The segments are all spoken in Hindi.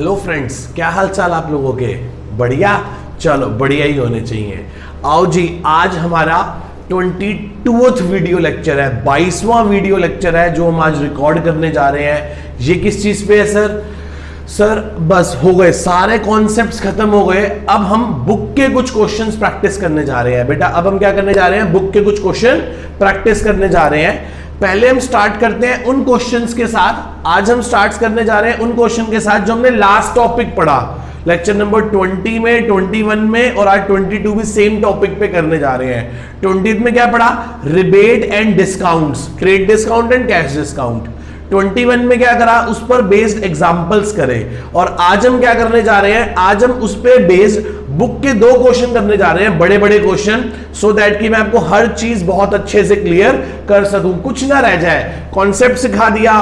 हेलो फ्रेंड्स, क्या हाल चाल आप लोगों के? बढ़िया, चलो बढ़िया ही होने चाहिए। आओ जी, आज हमारा 22वां वीडियो लेक्चर है, 22वां वीडियो लेक्चर है जो हम आज रिकॉर्ड करने जा रहे हैं। ये किस चीज पे है सर बस हो गए, सारे कॉन्सेप्ट्स खत्म हो गए। अब हम बुक के कुछ क्वेश्चंस प्रैक्टिस करने जा रहे हैं। बेटा अब हम क्या करने जा रहे हैं? बुक के कुछ क्वेश्चन प्रैक्टिस करने जा रहे हैं। पहले हम स्टार्ट करते हैं उन क्वेश्चंस के साथ। आज हम स्टार्ट करने जा रहे हैं उन क्वेश्चन के साथ जो हमने लास्ट टॉपिक पढ़ा लेक्चर नंबर 20 में, 21 में, और आज 22 भी सेम टॉपिक पे करने जा रहे हैं। 20 में क्या पढ़ा? Rebate and discounts, trade discount and cash discount. 21 में क्या करा? उस पर बेस्ड एग्जांपल्स करे। और आज हम क्या करने जा रहे हैं? आज हम उस पर बेस्ड बुक के 2 क्वेश्चन करने जा रहे हैं, बड़े बड़े क्वेश्चन, सो दैट कि मैं आपको हर चीज बहुत अच्छे से क्लियर कर सकूं, कुछ ना रह जाए। कॉन्सेप्ट सिखा दिया,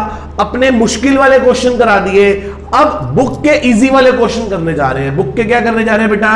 अपने मुश्किल वाले क्वेश्चन करा दिए, अब बुक के इजी वाले क्वेश्चन करने जा रहे हैं। बुक के क्या करने जा रहे हैं बेटा?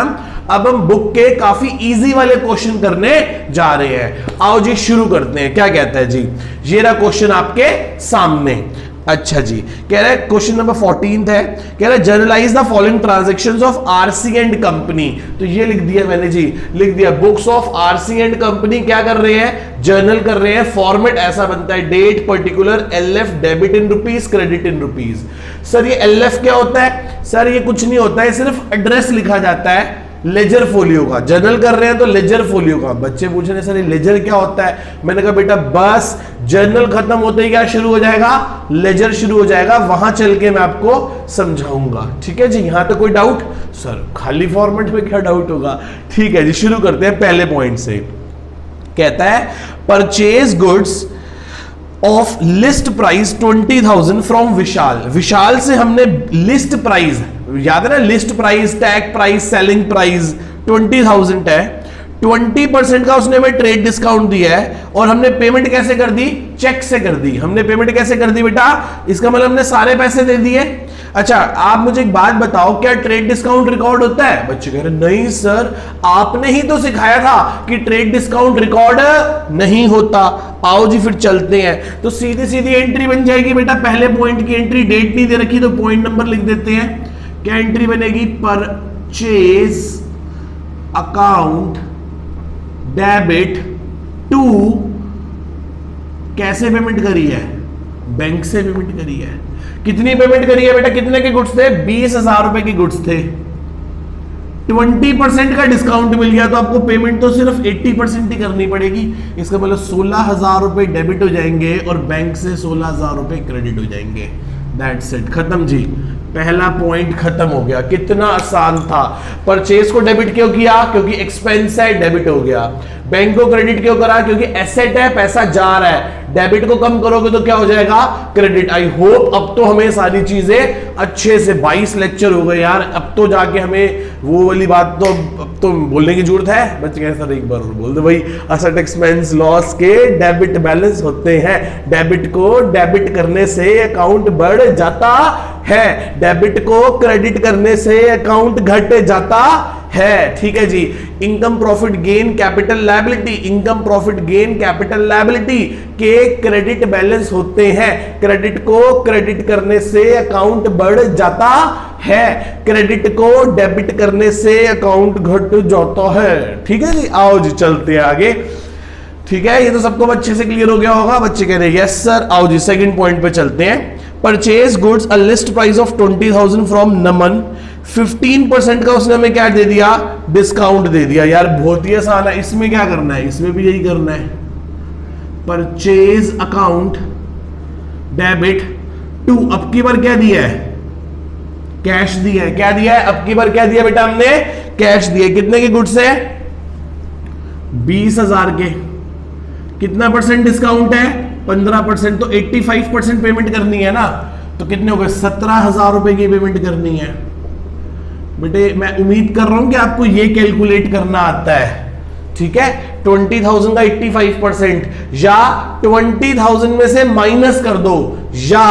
अब हम बुक के काफी इजी वाले क्वेश्चन करने जा रहे हैं। आओ जी शुरू करते हैं। क्या कहता है जी? ये रहा क्वेश्चन आपके सामने। अच्छा जी, कह रहा है क्वेश्चन नंबर 14 है, कह रहा है journalise the following transactions of RC and company. तो ये लिख दिया मैंने जी, लिख दिया books of RC and company क्या कर रहे हैं? जर्नल कर रहे हैं। फॉर्मेट ऐसा बनता है, date, particular, LF, debit in rupees, credit in rupees. Sir ये एलएफ क्या होता है? सर ये कुछ नहीं होता है, सिर्फ एड्रेस लिखा जाता है लेजर फोलियो का। जर्नल कर रहे हैं तो लेजर फोलियो का। बच्चे पूछ रहे हैं सर ये लेजर क्या होता है? मैंने कहा बेटा बस जर्नल खत्म होते ही क्या शुरू हो जाएगा? लेजर शुरू हो जाएगा। वहां चल के मैं आपको समझाऊंगा। ठीक है जी, यहां तो कोई डाउट? सर खाली फॉर्मेट में क्या डाउट होगा? ठीक है जी, शुरू करते हैं पहले पॉइंट से। कहता है purchase goods of list price 20,000 from Vishal. Vishal से हमने लिस्ट प्राइस, याद है ना, list price, tag price, selling price 20,000 है। 20% का उसने हमें ट्रेड डिस्काउंट दिया है और हमने पेमेंट कैसे कर दी? चेक से कर दी। हमने पेमेंट कैसे कर दी बेटा? इसका मतलब हमने सारे पैसे दे दिए। अच्छा आप मुझे एक बात बताओ, क्या ट्रेड डिस्काउंट रिकॉर्ड होता है? बच्चे कह रहे नहीं सर, आपने ही तो सिखाया था कि ट्रेड डिस्काउंट रिकॉर्ड नहीं होता। आओ जी फिर चलते हैं। तो सीधी सीधी एंट्री बन जाएगी बेटा। पहले पॉइंट की एंट्री, डेट नहीं दे रखी तो पॉइंट नंबर लिख देते हैं। क्या एंट्री बनेगी? परचेज अकाउंट डेबिट टू, कैसे पेमेंट करी है? बैंक से पेमेंट करी है। कितनी पेमेंट करी है बेटा? कितने के गुड्स थे? 20,000 रुपए के गुड्स थे। 20% का डिस्काउंट मिल गया तो आपको पेमेंट तो सिर्फ 80% ही करनी पड़ेगी। इसका मतलब 16,000 रुपए डेबिट हो जाएंगे और बैंक से 16,000 रुपए क्रेडिट हो जाएंगे। दैट्स इट, खत्म जी। पहला पॉइंट खत्म हो गया। कितना आसान था। परचेज को डेबिट क्यों किया? क्योंकि एक्सपेंस है, डेबिट हो गया। बैंक को क्रेडिट क्यों करा? क्योंकि एसेट है, पैसा जा रहा है। डेबिट को कम करोगे तो क्या हो जाएगा? क्रेडिट। आई होप अब तो हमें सारी चीजें अच्छे से, 22 लेक्चर हो गए यार, अब तो जाके हमें वो वाली बात तो अब तो बोलने की जरूरत है। बच्चे कह सर एक बार और बोल दो भाई, असेट एक्सपेंस लॉस के डेबिट बैलेंस होते हैं। डेबिट को डेबिट करने से अकाउंट बढ़ जाता है, डेबिट को क्रेडिट करने से अकाउंट घट जाता है। ठीक है जी। Income profit gain capital liability, income profit gain capital liability के क्रेडिट बैलेंस होते हैं। क्रेडिट को क्रेडिट करने से अकाउंट बढ़ जाता है, क्रेडिट को डेबिट करने से अकाउंट घट जाता है। ठीक है जी, आओ जी चलते हैं आगे। ठीक है, ये तो सबको अच्छे से क्लियर हो गया होगा। बच्चे कह रहे हैं यस सर। आओ जी सेकंड पॉइंट पे चलते हैं। Purchase goods a list price of 20,000 from Naman. 15% का उसने हमें क्या दे दिया? डिस्काउंट दे दिया। यार बहुत ही आसान है। इसमें क्या करना है? इसमें भी यही करना है। परचेज अकाउंट डेबिट टू, अब की बार क्या दिया है? कैश दिया है। क्या दिया है? अब की बार क्या दिया बेटा? हमने कैश दिया। कितने के गुड्स है? 20,000 के। कितना परसेंट डिस्काउंट है? 15%। तो 85% पेमेंट करनी है ना। तो कितने हो गए? 17,000 रुपए की पेमेंट करनी है। बेटे मैं उम्मीद कर रहा हूं कि आपको ये कैलकुलेट करना आता है। ठीक है, 20,000 का 85% या 20,000 में से माइनस कर दो, या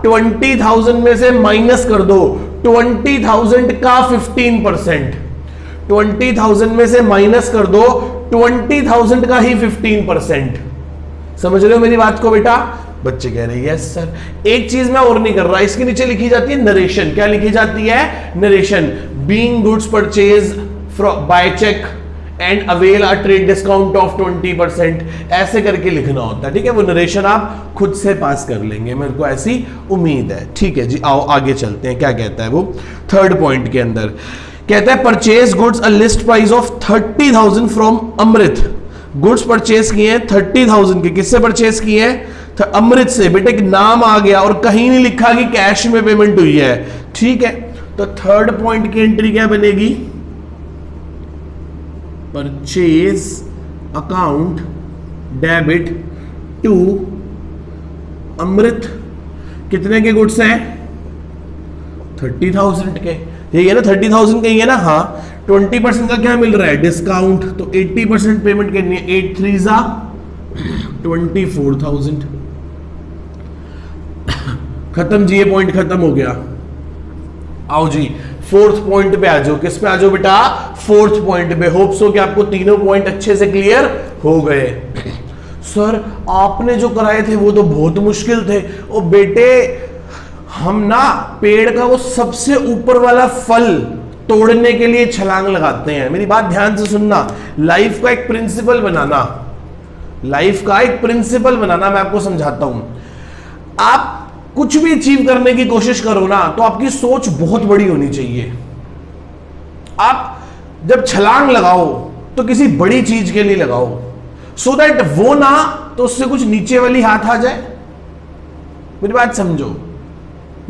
20,000 में से माइनस कर दो 20,000 का 15%। 20,000 में से माइनस कर दो 20,000 का ही 15%। समझ रहे हो मेरी बात को बेटा? बच्चे कह रहे हैं यस सर। एक चीज मैं और नहीं कर रहा, इसके नीचे लिखी जाती है नरेशन। क्या लिखी जाती है? Narration. Being goods purchase by cheque and avail a trade discount of 20%, ऐसे करके लिखना होता है। ठीक है, वो नरेशन आप खुद से पास कर लेंगे, मेरे को ऐसी उम्मीद है। ठीक है जी, आओ आगे चलते हैं। क्या कहता है वो थर्ड पॉइंट के अंदर? कहता है purchase goods a list price of 30,000 from Amrit. Goods purchase किए हैं 30,000 के, किससे परचेज किए हैं? अमृत से। बेटे एक नाम आ गया और कहीं नहीं लिखा कि कैश में पेमेंट हुई है। ठीक है, तो थर्ड पॉइंट की एंट्री क्या बनेगी? परचेज अकाउंट डेबिट टू अमृत। कितने के गुड्स हैं? 30,000 के। यही है ना, 30,000 के ही है ना? हाँ। 20% का क्या मिल रहा है? डिस्काउंट। तो 80% पेमेंट करनी है। 8 3 जा 24,000। खत्म जी, ये पॉइंट खत्म हो गया। आओ जी फोर्थ पॉइंट पे आ जाओ। किस पे आ जाओ बेटा? फोर्थ पॉइंट पे। होप सो कि आपको तीनों पॉइंट अच्छे से क्लियर हो गए। सर आपने जो कराए थे वो तो बहुत मुश्किल थे। ओ बेटे, हम ना पेड़ का वो सबसे ऊपर वाला फल तोड़ने के लिए छलांग लगाते हैं। मेरी बात ध्यान से सुनना। लाइफ का एक प्रिंसिपल बनाना, लाइफ का एक प्रिंसिपल बनाना मैं आपको समझाता हूं। आप कुछ भी अचीव करने की कोशिश करो ना, तो आपकी सोच बहुत बड़ी होनी चाहिए। आप जब छलांग लगाओ तो किसी बड़ी चीज के लिए लगाओ, सो दैट वो ना तो उससे कुछ नीचे वाली हाथ आ जाए। मेरी बात समझो,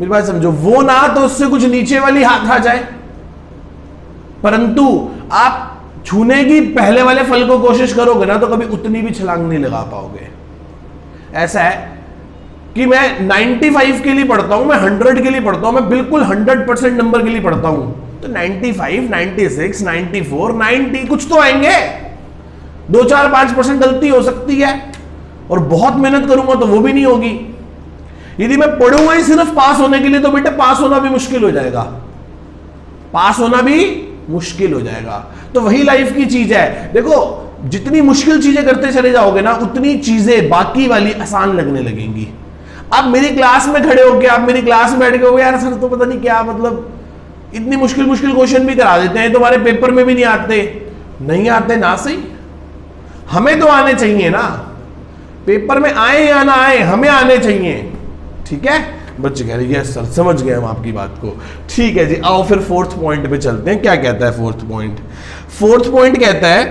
मेरी बात समझो। वो ना तो उससे कुछ नीचे वाली हाथ आ जाए, परंतु आप छूने की पहले वाले फल को कोशिश करोगे ना, तो कभी उतनी भी छलांग नहीं लगा पाओगे। ऐसा है कि मैं 95 के लिए पढ़ता हूं, मैं 100 के लिए पढ़ता हूं, मैं बिल्कुल 100% नंबर के लिए पढ़ता हूं। तो 95, 96, 94, 90 कुछ तो आएंगे। 2-4-5% गलती हो सकती है, और बहुत मेहनत करूंगा तो वो भी नहीं होगी। यदि मैं पढ़ूंगा ही सिर्फ पास होने के लिए, तो बेटा पास होना भी मुश्किल हो जाएगा। पास होना भी मुश्किल हो जाएगा। तो वही लाइफ की चीज है। देखो, जितनी मुश्किल चीजें करते चले जाओगे ना, उतनी चीजें बाकी वाली आसान लगने लगेंगी। अब मेरी क्लास में खड़े होके आप मेरी क्लास में बैठ के हो, यार सर तो पता नहीं क्या, मतलब इतनी मुश्किल मुश्किल क्वेश्चन भी करा देते हैं, तुम्हारे पेपर में भी नहीं आते। नहीं आते ना, सही, हमें तो आने चाहिए ना। पेपर में आए या ना आए, हमें आने चाहिए। ठीक है, बच्चे कह रहे हैं यस सर, समझ गए हम आपकी बात को। ठीक है जी, आओ फिर फोर्थ पॉइंट पे चलते हैं। क्या कहता है फोर्थ पॉइंट? फोर्थ पॉइंट कहता है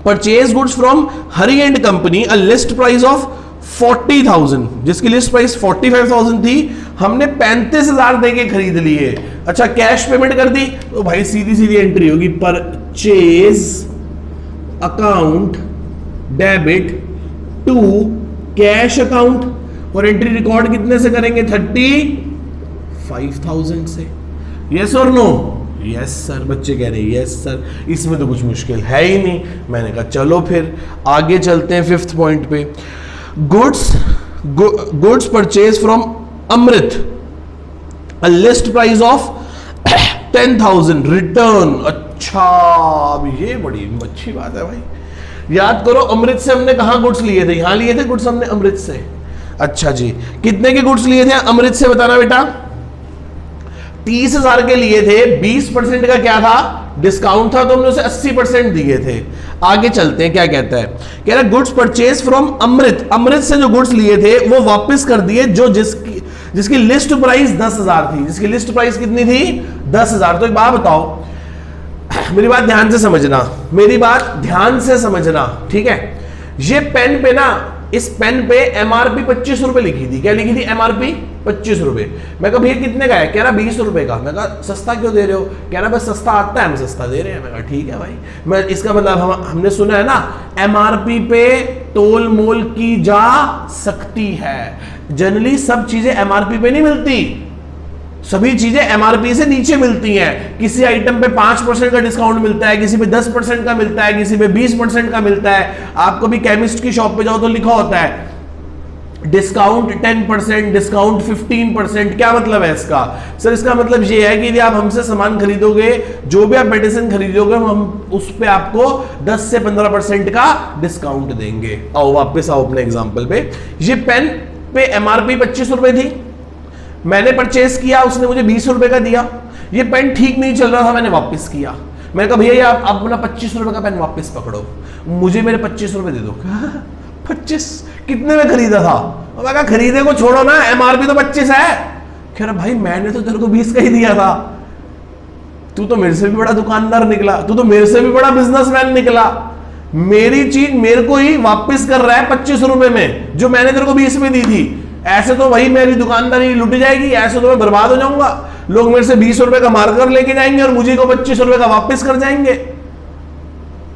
purchase goods from Hari and company a list price of 40,000, जिसकी लिस्ट प्राइस 45,000 थी, हमने 35,000 देके खरीद लिए। अच्छा, कैश पेमेंट कर दी, तो भाई सीधी सीधी एंट्री होगी purchase account debit to cash account, और एंट्री रिकॉर्ड कितने से करेंगे? 35,000 से। यस और नो? Yes sir. बच्चे कह रहे हैं यस सर, इसमें तो कुछ मुश्किल है ही नहीं। मैंने कहा चलो फिर आगे चलते हैं फिफ्थ पॉइंट पे। Goods purchase from Amrit a list price of 10,000 return. अच्छा, अब ये बड़ी अच्छी बात है भाई। याद करो, अमृत से हमने कहा गुड्स लिए थे? यहां लिए थे गुड्स हमने अमृत से। अच्छा जी, कितने के गुड्स लिए थे अमृत से बताना बेटा? 30,000 के लिए थे। 20% का क्या था? डिस्काउंट था, तो हमने उसे 80% दिए थे। आगे चलते हैं। क्या कहता है? कह रहा है गुड्स परचेज फ्रॉम अमृत। अमृत से जो गुड्स लिए थे वो वापस कर दिए, जो जिसकी लिस्ट प्राइस 10,000 थी। जिसकी लिस्ट प्राइस कितनी थी? 10,000। तो एक बात बताओ, मेरी बात ध्यान से समझना, मेरी बात ध्यान से समझना, ठीक है? ये पेन पे ना, इस पेन पे एमआरपी 25 रुपए लिखी थी। क्या लिखी थी? एमआरपी 25 रुपए। मैं कहा भैया कितने का है? कह रहा 20 रुपए का। मैं कहा सस्ता क्यों दे रहे हो? कह रहा बस सस्ता आता है, हम सस्ता दे रहे हैं। मैं कहा ठीक है भाई। मैं इसका मतलब हमने सुना है ना, एमआरपी पे तोल मोल की जा सकती है। जनरली सब चीजें एमआरपी पे नहीं मिलती, सभी चीजें एमआरपी से नीचे मिलती हैं। किसी आइटम पे 5% का डिस्काउंट मिलता है, किसी पे 10% का मिलता है, किसी पे 20% का मिलता है। आप कभी केमिस्ट की शॉप पे जाओ तो लिखा होता है डिस्काउंट 10%, डिस्काउंट 15%। क्या मतलब है इसका? सर इसका मतलब ये है कि यदि आप हमसे सामान खरीदोगे, जो भी आप मेडिसिन खरीदोगे, हम उस पे आपको 10 से 15% का डिस्काउंट देंगे। आओ वापस आओ अपने एग्जांपल पे। ये पेन पे एमआरपी 25 रुपए थी, मैंने परचेस किया, उसने मुझे 20 रुपए का दिया, ये पेन ठीक नहीं चल रहा था, मैंने वापस किया, मैंने कहा भैया आप अपना 25 रुपए का पेन वापस पकड़ो, मुझे मेरे 25 रुपए दे दो। 25 कितने में खरीदा था? मैं कहा खरीदे को छोड़ो ना, एमआरपी तो 25 है। कह रहा भाई मैंने तो तेरे को 20 का ही दिया था, तू तो मेरे से भी बड़ा दुकानदार निकला, तू तो मेरे से भी बड़ा बिजनेसमैन निकला, मेरी चीज मेरे को ही वापस कर रहा है 25 रुपए में जो मैंने तेरे को 20 में दी थी। ऐसे तो भाई मेरी दुकानदारी लुट जाएगी, ऐसे तो मैं बर्बाद हो जाऊंगा, लोग मेरे से 20 रुपए का मार्कर लेके जाएंगे और मुझे को 25 रुपए का वापस कर जाएंगे।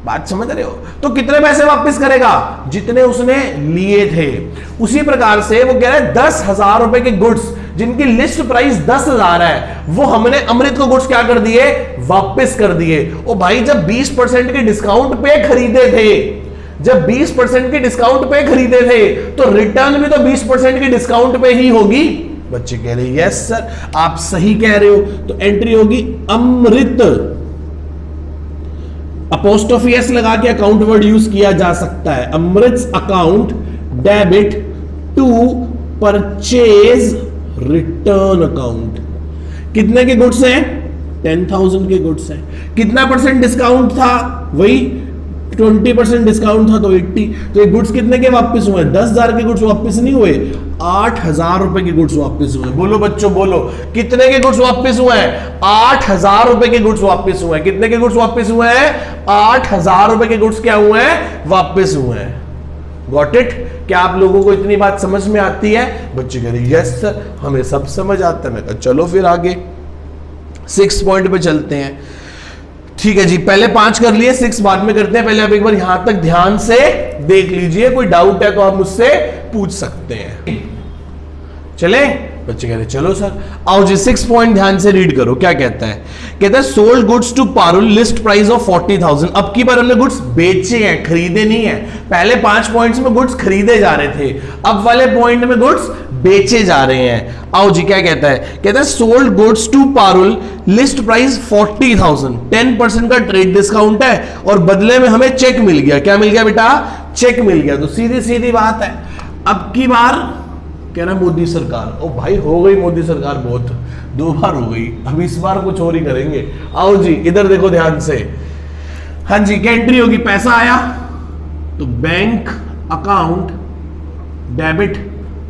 बात समझ रहे हो? तो कितने पैसे वापस करेगा? जितने उसने लिए थे। उसी प्रकार से वो कह रहा है 10,000 रुपए के गुड्स जिनकी लिस्ट प्राइस 10,000 है, वो हमने अमृत को गुड्स क्या कर दिए? वापस कर दिए। ओ भाई जब 20% के डिस्काउंट पे खरीदे थे, जब 20% के डिस्काउंट पे खरीदे थे तो रिटर्न भी तो 20% के डिस्काउंट पे ही होगी। बच्चे कह रहे यस सर आप सही कह रहे हो। तो एंट्री होगी अमृत, अपोस्ट्रोफी एस लगा के अकाउंट वर्ड यूज किया जा सकता है। Amrit account debit to purchase return account. कितने के गुड्स हैं? 10,000 के गुड्स हैं। कितना परसेंट डिस्काउंट था? वही 20% डिस्काउंट था तो 80। तो ये गुड्स कितने के वापस हुए? 10,000 के गुड्स वापस नहीं हुए, 8,000 रुपए के गुड्स वापस हुए। बोलो बच्चों बोलो, कितने के गुड्स वापस हुए हैं? 8,000 रुपए के गुड्स वापस हुए हैं। कितने के गुड्स वापस हुए हैं? 8,000 रुपए के गुड्स क्या हुए हैं? वापस हुए हैं। Got it? क्या आप लोगों को इतनी बात समझ में आती है? बच्चे कह रहे यस सर हमें सब समझ आता है। मैं कहा चलो फिर आगे 6 पॉइंट पे चलते हैं। ठीक है जी, पहले 5 कर लिए, 6 बाद में करते हैं। पहले आप एक बार यहां तक ध्यान से देख लीजिए, कोई डाउट है तो आप मुझसे पूछ सकते हैं। चले? बच्चे कह रहे चलो सर। आओ जी 6 पॉइंट ध्यान से रीड करो। क्या कहता है? कहता है sold goods to Parul list price of 40,000। अब की बार हमने गुड्स बेचे हैं, खरीदे नहीं है। पहले 5 पॉइंट्स में गुड्स खरीदे जा रहे थे, अब वाले पॉइंट में गुड्स बेचे जा रहे हैं। आओ जी क्या कहता है? कहता है sold goods to Parul list price 40,000, 10% का ट्रेड डिस्काउंट है और बदले में हमें चेक मिल गया। क्या मिल गया बेटा? चेक मिल गया। तो सीधी सीधी बात है, अब की बार कह रहा मोदी सरकार। ओ भाई हो गई मोदी सरकार, बहुत 2 बार हो गई, अब इस बार कुछ और ही करेंगे। आओ जी इधर देखो ध्यान से। हाँ जी क्या एंट्री होगी? पैसा आया तो बैंक अकाउंट डेबिट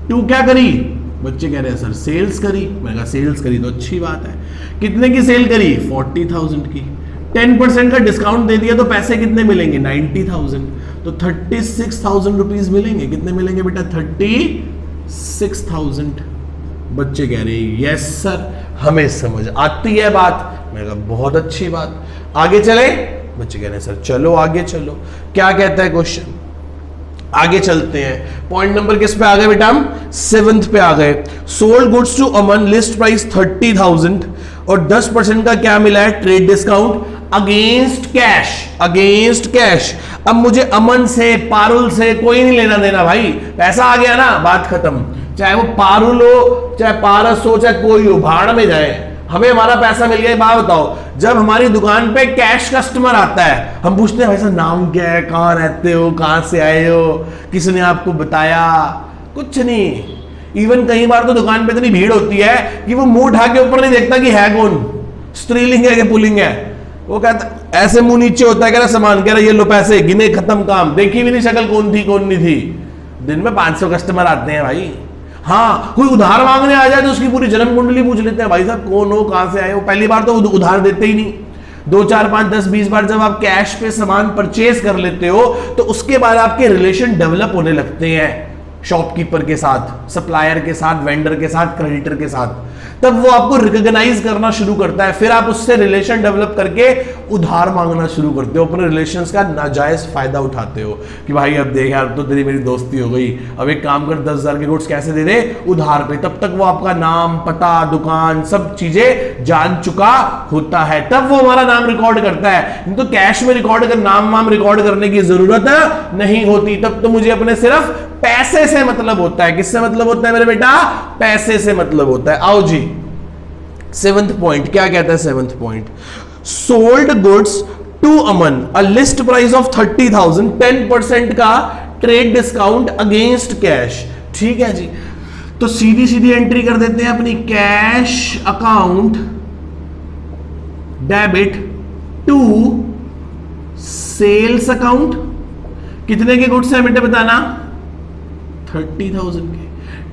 टू क्या करी? बच्चे कह रहे हैं सर सेल्स करी। मैंने कहा सेल्स करी तो अच्छी बात है। कितने की सेल करी? 40,000 की। 10% का डिस्काउंट दे दिया तो पैसे कितने मिलेंगे? 90,000। तो 36,000 रुपीज मिलेंगे। कितने मिलेंगे बेटा? 36,000। बच्चे कह रहे हैं यस सर हमें समझ आती है बात। मैंने कहा बहुत अच्छी बात। आगे चले? बच्चे कह रहे हैं सर चलो आगे चलो। क्या कहता है क्वेश्चन? आगे चलते हैं। पॉइंट नंबर किस पे आ गए बेटा? हम 7th पे आ गए। Sold goods to Aman list price 30,000 और 10% का क्या मिला है? Trade discount against cash. Against cash. अब मुझे अमन से पारुल से कोई नहीं लेना देना भाई, पैसा आ गया ना, बात खत्म। चाहे वो पारुल हो, चाहे पारस हो, चाहे कोई हो, भाड़ में जाए, हमें हमारा पैसा मिल गया। बात बताओ, जब हमारी दुकान पे कैश कस्टमर आता है हम पूछते हैं वैसा नाम क्या है, कहां रहते हो, कहां से आए हो, किसने आपको बताया? कुछ नहीं। इवन कई बार तो दुकान पे इतनी भीड़ होती है कि वो मुंह उठा के ऊपर नहीं देखता कि है कौन, स्त्रीलिंग है कि पुल्लिंग है। वो कहता ऐसे मुंह नीचे होता है, कह रहा सामान, कह रहा ये लो पैसे, गिने खत्म काम, देखी भी नहीं शक्ल कौन थी कौन नहीं थी। दिन में 500 कस्टमर आते हैं भाई। हाँ कोई उधार मांगने आ जाए तो उसकी पूरी जन्म कुंडली पूछ लेते हैं, भाई साहब कौन हो, कहां से आए हो। पहली बार तो उधार देते ही नहीं। 2, 4, 5, 10, 20 बार जब आप कैश पे सामान परचेज कर लेते हो तो उसके बाद आपके रिलेशन डेवलप होने लगते हैं शॉपकीपर के साथ, सप्लायर के साथ, वेंडर के साथ, क्रेडिटर के साथ। तब वो आपको रिकॉग्नाइज करना शुरू करता है, फिर आप उससे रिलेशन डेवलप करके उधार मांगना शुरू करते हो, अपने रिलेशंस का नाजायज फायदा उठाते हो कि भाई अब देख यार तो तेरी मेरी दोस्ती हो गई, अब एक काम कर 10,000 के गुड्स कैसे दे दे? उधार पे। तब तक वो आपका नाम, पता, दुकान सब चीजें जान चुका होता है, तब वो हमारा नाम रिकॉर्ड करता है। तो कैश में रिकॉर्ड कर नाम वाम रिकॉर्ड करने की जरूरत नहीं होती। तब तो मुझे अपने सिर्फ पैसे से मतलब होता है। किससे मतलब होता है मेरे बेटा? पैसे से मतलब होता है। आओ जी 7th पॉइंट क्या कहता है? 7th point sold goods to Aman a list price of 30,000, 10% का ट्रेड डिस्काउंट अगेंस्ट कैश। ठीक है जी। तो सीधी सीधी एंट्री कर देते हैं अपनी, cash account debit to sales account. कितने के गुड्स है बेटे बताना? 30,000 के।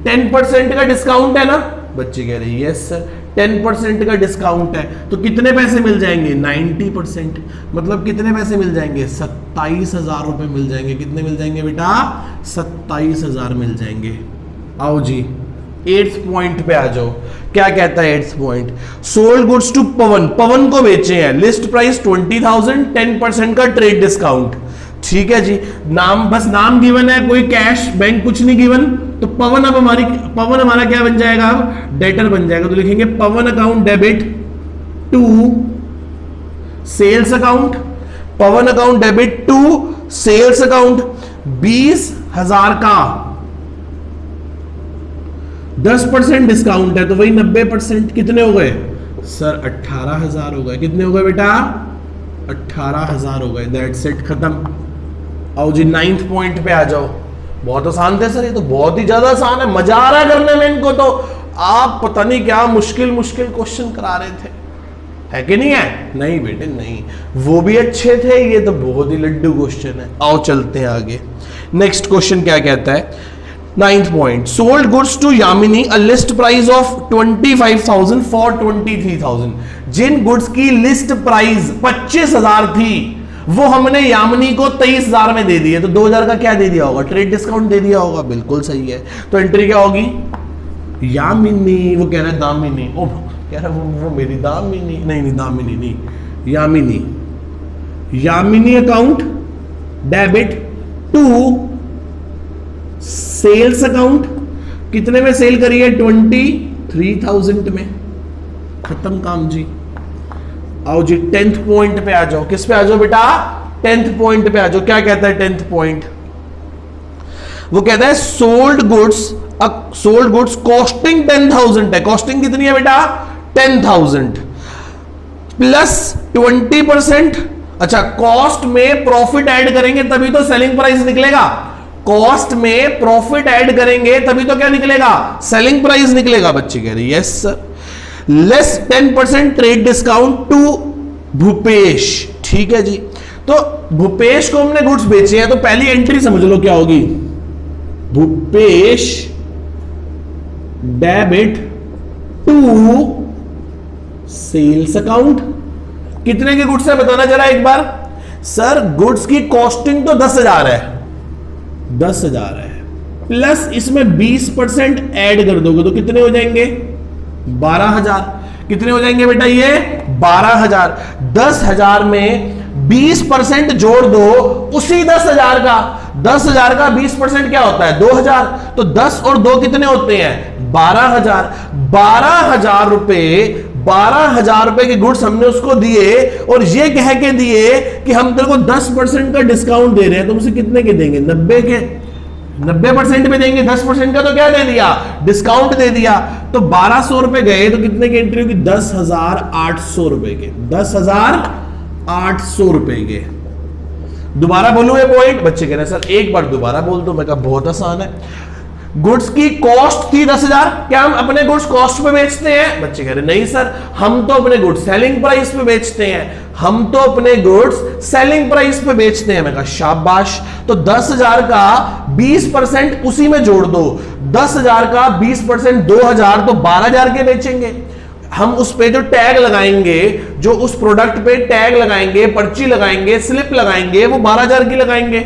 10% का डिस्काउंट है ना? बच्चे कह रहे हैं यस सर 10% का डिस्काउंट है, तो कितने पैसे मिल जाएंगे? 90%। मतलब कितने पैसे मिल जाएंगे? 27,000 रुपए मिल जाएंगे। कितने मिल जाएंगे बेटा? 27,000 मिल जाएंगे। आओ जी 8th पॉइंट पे आ जाओ। क्या कहता है 8th point? Sold goods to Pavan, Pavan को बेचे हैं, लिस्ट प्राइस 20,000, 10% का ट्रेड डिस्काउंट। ठीक है जी, नाम बस नाम गिवन है, कोई कैश बैंक कुछ नहीं गिवन, तो पवन अब पवन हमारा क्या बन जाएगा? अब डेटर बन जाएगा। तो लिखेंगे Pavan account debit to sales account, Pavan account debit to sales account. 20,000 का 10% डिस्काउंट है, तो वही 90%। कितने हो गए सर? 18,000 हो गए। कितने हो गए बेटा? 18,000 हो गए। दैट्स इट, खत्म। आओ जी 9th पॉइंट पे आ जाओ। बहुत आसान थे सर, ये तो बहुत ही ज्यादा आसान है, मजा आ रहा है करने में इनको। तो आप पता नहीं क्या मुश्किल मुश्किल क्वेश्चन करा रहे थे, है कि नहीं है? नहीं बेटे नहीं, वो भी अच्छे थे, ये तो बहुत ही लड्डू क्वेश्चन है। आओ चलते हैं आगे। नेक्स्ट क्वेश्चन क्या कहता है? 9th point, sold goods to Yamini a list price of 25,000 for 23,000। जिन गुड्स की लिस्ट प्राइस 25,000 थी वो हमने यामिनी को 23,000 में दे दिए, तो 2,000 का क्या दे दिया होगा? ट्रेड डिस्काउंट दे दिया होगा। बिल्कुल सही है। तो एंट्री क्या होगी? यामिनी, वो कह रहा है दामिनी, ओ कह रहा है वो मेरी दामिनी, नहीं दामिनी नहीं, Yamini. Yamini account debit to sales account. कितने में सेल करी है? 23,000 में। खत्म काम जी। आओ जी 10th पॉइंट पे आ जाओ। किस पे आ जाओ बेटा? 10th पॉइंट पे आ जाओ। क्या कहता है 10th पॉइंट? वो कहता है सोल्ड गुड्स कॉस्टिंग 10,000 है। कॉस्टिंग कितनी है बेटा? 10,000 प्लस 20%। अच्छा, कॉस्ट में प्रॉफिट ऐड करेंगे तभी तो सेलिंग प्राइस निकलेगा। कॉस्ट में प्रॉफिट ऐड करेंगे तभी तो क्या निकलेगा? सेलिंग प्राइस निकलेगा। बच्चे कह रहे yes sir. Less 10% trade discount to Bhupesh. ठीक है जी, तो भूपेश को हमने गुड्स बेचे हैं, तो पहली एंट्री समझ लो क्या होगी? Bhupesh debit to sales account. कितने के गुड्स है बताना जरा एक बार? सर गुड्स की कॉस्टिंग तो 10,000 है, 10,000 है, प्लस इसमें 20% ऐड कर दोगे तो कितने हो जाएंगे? 12,000। कितने हो जाएंगे बेटा ये? 12,000। 10,000 में 20% जोड़ दो उसी 10,000 का। 10,000 का 20% क्या होता है? 2,000। तो 10 और 2 कितने होते हैं? 12,000। 12,000 रुपए 12,000 रुपए के गुड्स हमने उसको दिए और ये कह के दिए कि हम तेरे को 10% का डिस्काउंट दे रहे हैं, तो उसे कितने के देंगे? 90 के। 90% में देंगे। 10% का तो क्या दे दिया? डिस्काउंट दे दिया। तो 1,200 रुपए गए, तो कितने की एंट्री होगी? 10,800 रुपए के। 10,800 रुपए के। दोबारा बोलूं ये पॉइंट? बच्चे कह रहे हैं सर एक बार दोबारा बोल दो। मैं कहा बहुत आसान है। गुड्स की कॉस्ट थी 10,000। क्या हम अपने गुड्स कॉस्ट पे बेचते हैं? बच्चे कह रहे नहीं सर, हम तो अपने गुड्स सेलिंग प्राइस पे बेचते हैं। हम तो अपने गुड्स सेलिंग प्राइस पे बेचते हैं। मैं कहा शाबाश। तो 10,000 का 20% उसी में जोड़ दो। 10,000 का 20% 2,000, तो 12,000 के बेचेंगे। हम उस पे जो टैग लगाएंगे, जो उस प्रोडक्ट पे टैग लगाएंगे, पर्ची लगाएंगे, स्लिप लगाएंगे, वो 12,000 की लगाएंगे।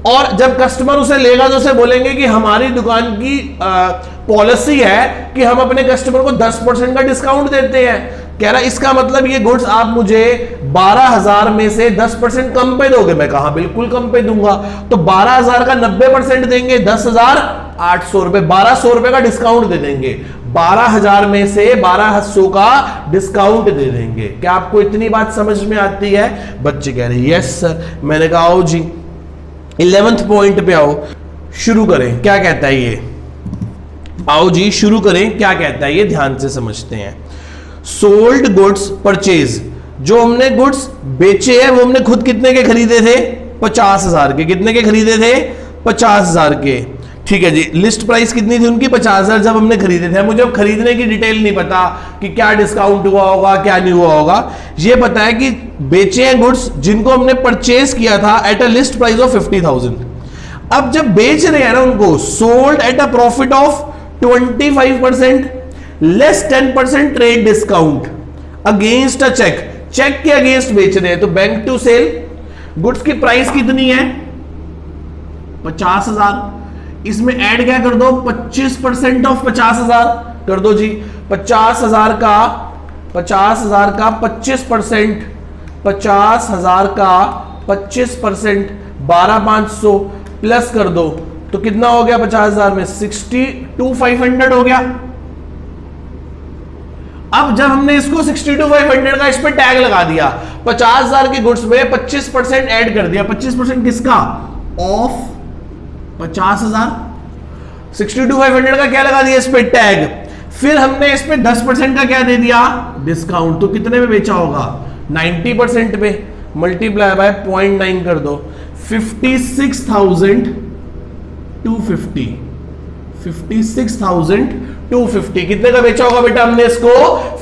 और जब कस्टमर उसे लेगा तो उसे बोलेंगे कि हमारी दुकान की पॉलिसी है कि हम अपने कस्टमर को 10% का डिस्काउंट देते हैं। कह रहा इसका मतलब ये गुड्स आप मुझे 12,000 में से 10% कम पे दोगे? मैं कहा बिल्कुल कम पे दूंगा। तो 12,000 का 90% देंगे, 10,800 रुपए, 1,200 रुपए का डिस्काउंट दे देंगे। 12,000 में से 1,200 का डिस्काउंट दे देंगे। क्या आपको इतनी बात समझ में आती है? बच्चे कह रहे यस सर। मैंने कहा आओ जी 11th पॉइंट पे आओ, शुरू करें। क्या कहता है ये? आओ जी शुरू करें। क्या कहता है ये? ध्यान से समझते हैं। सोल्ड गुड्स परचेज, जो हमने गुड्स बेचे हैं वो हमने खुद कितने के खरीदे थे? 50,000 के। कितने के खरीदे थे? 50,000 के। ठीक है जी, लिस्ट प्राइस कितनी थी उनकी 50,000 जब हमने खरीदे थे। मुझे अब खरीदने की डिटेल नहीं पता कि क्या डिस्काउंट हुआ होगा क्या नहीं हुआ होगा, ये पता है कि बेचे हैं गुड्स जिनको हमने परचेज किया था at a list price of 50,000। अब जब बेच रहे हैं ना उनको, sold at a profit of 25% less 10% trade discount against a cheque, cheque के अगेंस्ट बेच रहे हैं। तो बैंक टू सेल, गुड्स की प्राइस कितनी है 50,000, इसमें ऐड क्या कर दो 25% ऑफ 50,000 कर दो जी। 50,000 का 25%, 50,000 का 25% 12,500 प्लस कर दो तो कितना हो गया 50,000 में 62,500 हो गया। अब जब हमने इसको 62,500 का इस पे टैग लगा दिया, 50,000 के गुड्स में 25% ऐड कर दिया। 25% किसका? ऑफ 50,000। 62,500 का क्या लगा दिया इस पे टैग, फिर हमने इस पे 10% का क्या दे दिया डिस्काउंट। तो कितने में बेचा होगा 90% पे, मल्टीप्लाई बाय 0.9 कर दो 56,250। 56,250 कितने का बेचा होगा बेटा हमने इसको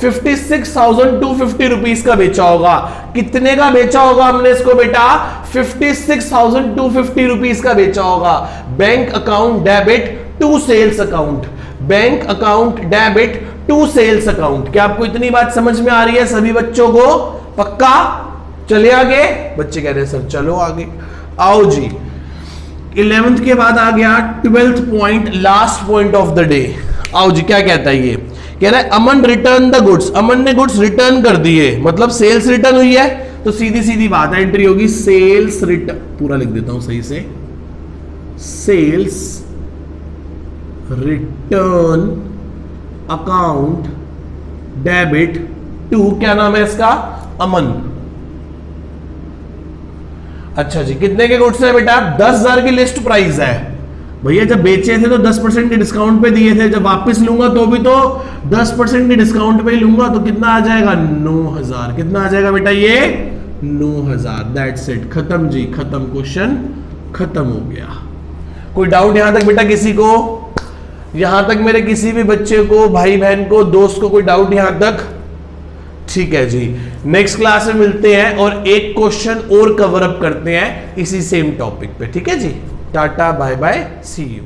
56,250 रुपीस का बेचा होगा। कितने का बेचा होगा हमने इसको बेटा 56,250 रुपीस का बेचा होगा। Bank account debit to sales account, bank account debit to sales account. क्या आपको इतनी बात समझ में आ रही है सभी बच्चों को? पक्का? चले आगे? बच्चे कह रहे हैं सर चलो आगे। आओ जी, 11th के बाद आ गया 12th point, last point of the day. आओ जी, क्या कहता है ये? कह रहा है अमन रिटर्न द गुड्स, अमन ने गुड्स रिटर्न कर दिए, मतलब सेल्स रिटर्न हुई है। तो सीधी सीधी बात है, एंट्री होगी सेल्स रिटर्न, पूरा लिख देता हूं सही से, sales return account debit to, क्या नाम है इसका? अमन। अच्छा जी, कितने के गुड्स है बेटा? 10,000 की लिस्ट प्राइस है भैया। जब बेचे थे तो 10% के डिस्काउंट पे दिए थे, जब वापस लूंगा तो भी तो 10% के डिस्काउंट पे ही लूंगा। तो कितना आ जाएगा 9,000। कितना आ जाएगा बेटा ये 9,000। दैट्स इट, खत्म जी, खत्म, क्वेश्चन खत्म हो गया। कोई डाउट यहां तक बेटा किसी को? यहां तक मेरे किसी भी बच्चे को, भाई बहन को, दोस्त को कोई डाउट यहां तक? ठीक है जी, नेक्स्ट क्लास में मिलते हैं और एक क्वेश्चन और कवर अप करते हैं इसी सेम टॉपिक पे। ठीक है जी, tata bye bye, see you.